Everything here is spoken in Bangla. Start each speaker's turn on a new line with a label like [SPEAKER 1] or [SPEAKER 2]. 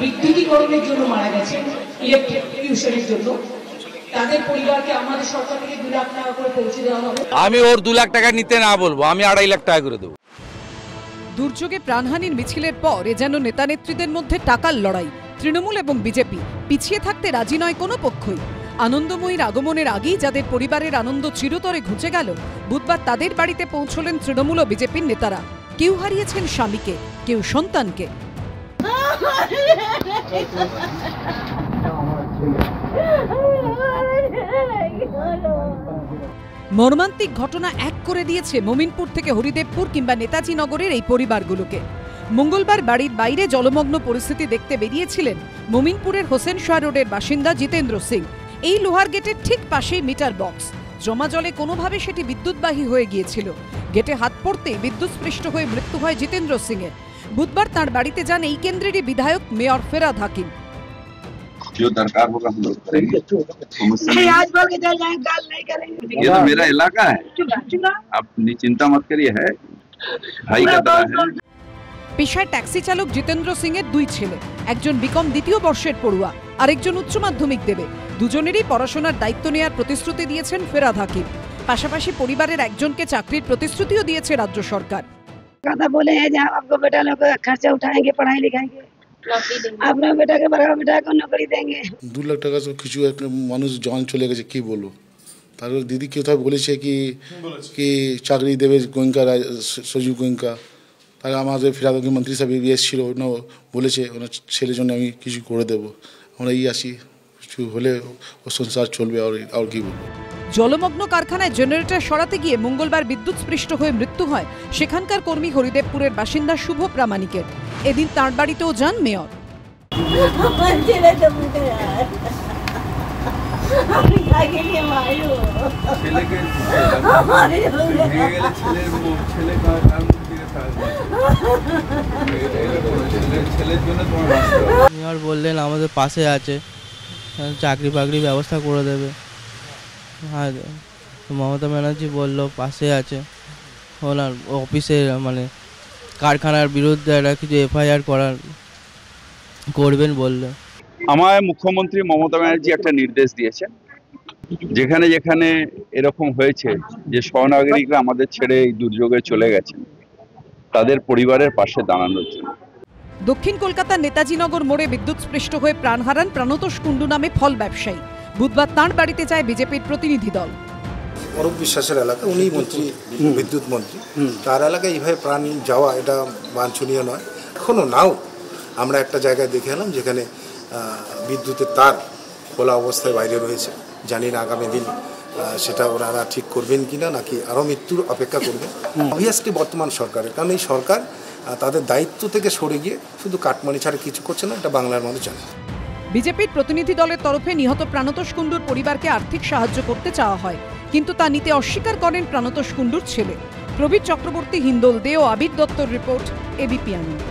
[SPEAKER 1] বিদ্যুতীকরণের জন্য মারা গেছেন, ইলেকট্রিকিউশনের জন্য, তাদের পরিবারকে আমাদের সরকার থেকে 2 লাখ টাকা করে পৌঁছে দেওয়া হবে।
[SPEAKER 2] আমি ওর 2 লাখ টাকা নিতে না বলবো, আমি 2.5 লাখ টাকা করে দেবো।
[SPEAKER 3] দুর্যোগে প্রাণহানির মিছিলের পর এ যেন নেতা নেত্রীদের মধ্যে টাকার লড়াই। তৃণমূল এবং বিজেপি পিছিয়ে থাকতে রাজি নয় কোনো পক্ষই। আনন্দময়ীর আগমনের আগেই যাদের পরিবারের আনন্দ চিরতরে ঘুচে গেল, বুধবার তাদের বাড়িতে পৌঁছলেন তৃণমূল ও বিজেপির নেতারা। কেউ হারিয়েছেন স্বামীকে, কেউ সন্তানকে। মর্মান্তিক ঘটনা এক করে দিয়েছে মমিনপুর থেকে হরিদেবপুর কিংবা নেতাজি নগরের এই পরিবারগুলোকে। মঙ্গলবার বাড়ির বাইরে জলমগ্ন পরিস্থিতি দেখতে বেরিয়েছিলেন মমিনপুরের হোসেন শাহ রোডের বাসিন্দা জিতেন্দ্র সিং। এই লোহার গেটের ঠিক পাশেই মিটার বক্স। জমা জলে কোনোভাবে সেটি বিদ্যুৎবাহী হয়ে গিয়েছিল। গেটে হাত পড়তেই বিদ্যুৎস্পৃষ্ট হয়ে মৃত্যু হয় জিতেন্দ্র সিং এর। বুধবার তাঁর বাড়িতে যান এই কেন্দ্রেরই বিধায়ক মেয়র ফেরাদ হাকিম।
[SPEAKER 4] जो दरकार होगा हम लोग करेंगे। आज बोल के चल जाएंगे, कल नहीं करेंगे। ये तो मेरा इलाका है, आप चिंता मत करिए, है भाई का तरह है।
[SPEAKER 3] পেশায় ট্যাক্সি চালক জিতেন্দ্র সিং এর 2 ছেলে, একজন বিকম 2য় বর্ষের পড়ুয়া, আরেকজন উচ্চ মাধ্যমিক দেবে। দুজনেরই পড়াশোনার দায়িত্ব নেওয়ার প্রতিশ্রুতি দিয়েছেন ফেরাদ হাকিম। পাশাপাশি পরিবারের একজনকে চাকরির প্রতিশ্রুতিও দিয়েছে রাজ্য সরকার।
[SPEAKER 5] কথা বলে हैं जहां आपको बेटा लोग का खर्चा उठाएंगे, पढ़ाई लिखाएंगे, अपना बेटा के बड़ा बेटा को नौकरी देंगे।
[SPEAKER 6] 2 লাখ টাকা তো কিছু একটা মানুষ জান চলে গেছে, কি বলবো। তারপর দিদি কোথাও বলেছে কি চাকরি দেবে গোয়েঙ্কা, সজীব গোয়েঙ্কা। তাহলে আমাদের ফেরাদ হাকিম মন্ত্রী সাহেব এসেছিল, ওনাও বলেছে ওনার ছেলের জন্য আমি কিছু করে দেবো। আমরা আসি, কিছু হলে ও সংসার চলবে, আর কি বলবো।
[SPEAKER 3] জলমগ্ন কারখানায় জেনারেটর সরাতে গিয়ে মঙ্গলবার বিদ্যুৎস্পৃষ্ট হয়ে মৃত্যু হয় সেখানকার কর্মী হরিদেবপুরের বাসিন্দা শুভ প্রামাণিকের। এদিন তাঁর বাড়িতেও যান মেয়র।
[SPEAKER 7] মেয়র বললেন আমাদের পাশে আছে, চাকরি বাকরির ব্যবস্থা করে দেবে। হ্যাঁ, মমতা ব্যানার্জি বললো পাশে আছে, ওনার অফিসে মানে কারখানার বিরুদ্ধে একটা কিছু এফআইআর করবেন বললো।
[SPEAKER 4] আমার মুখ্যমন্ত্রী মমতা ব্যানার্জি একটা নির্দেশ দিয়েছেন, যেখানে যেখানে এরকম হয়েছে যে সহনাগরিকরা আমাদের ছেড়ে এই দুর্যোগে চলে গেছেন, তাদের পরিবারের পাশে দাঁড়ানোর জন্য।
[SPEAKER 3] দক্ষিণ কলকাতার নেতাজিনগর মোড়ে বিদ্যুৎস্পৃষ্ট হয়ে প্রাণ হারান প্রাণতোষ কুণ্ডু নামে ফল ব্যবসায়ী। বুধবার তাঁর বাড়িতে যায় বিজেপির প্রতিনিধি দল।
[SPEAKER 8] অরূপ বিশ্বাসের এলাকা, উনি মন্ত্রী, বিদ্যুৎ মন্ত্রী, তার এলাকায় এইভাবে প্রাণ যাওয়া এটা বাঞ্ছনীয় নয়। এখনও নাও আমরা একটা জায়গায় দেখে এলাম যেখানে বিদ্যুতের তার খোলা অবস্থায় বাইরে রয়েছে। জানি না আগামী দিন সেটা ওনারা ঠিক করবেন কিনা, নাকি আরও মৃত্যুর অপেক্ষা করবেন। অবভিয়াসলি বর্তমান সরকারের, কারণ এই সরকার তাদের দায়িত্ব থেকে সরে গিয়ে শুধু কাটমানি ছাড়া কিছু করছে না, এটা বাংলার মানুষ জানে।
[SPEAKER 3] বিজেপির প্রতিনিধি দলের তরফে নিহত প্রাণতোষ কুণ্ডুর পরিবারকে আর্থিক সাহায্য করতে চাওয়া হয়, কিন্তু তা নিতে অস্বীকার করেন প্রাণতোষ কুণ্ডুর ছেলে। প্রবীর চক্রবর্তী, হিন্দোল দে ও আবির দত্তর রিপোর্ট, এবিপি আনন্দ।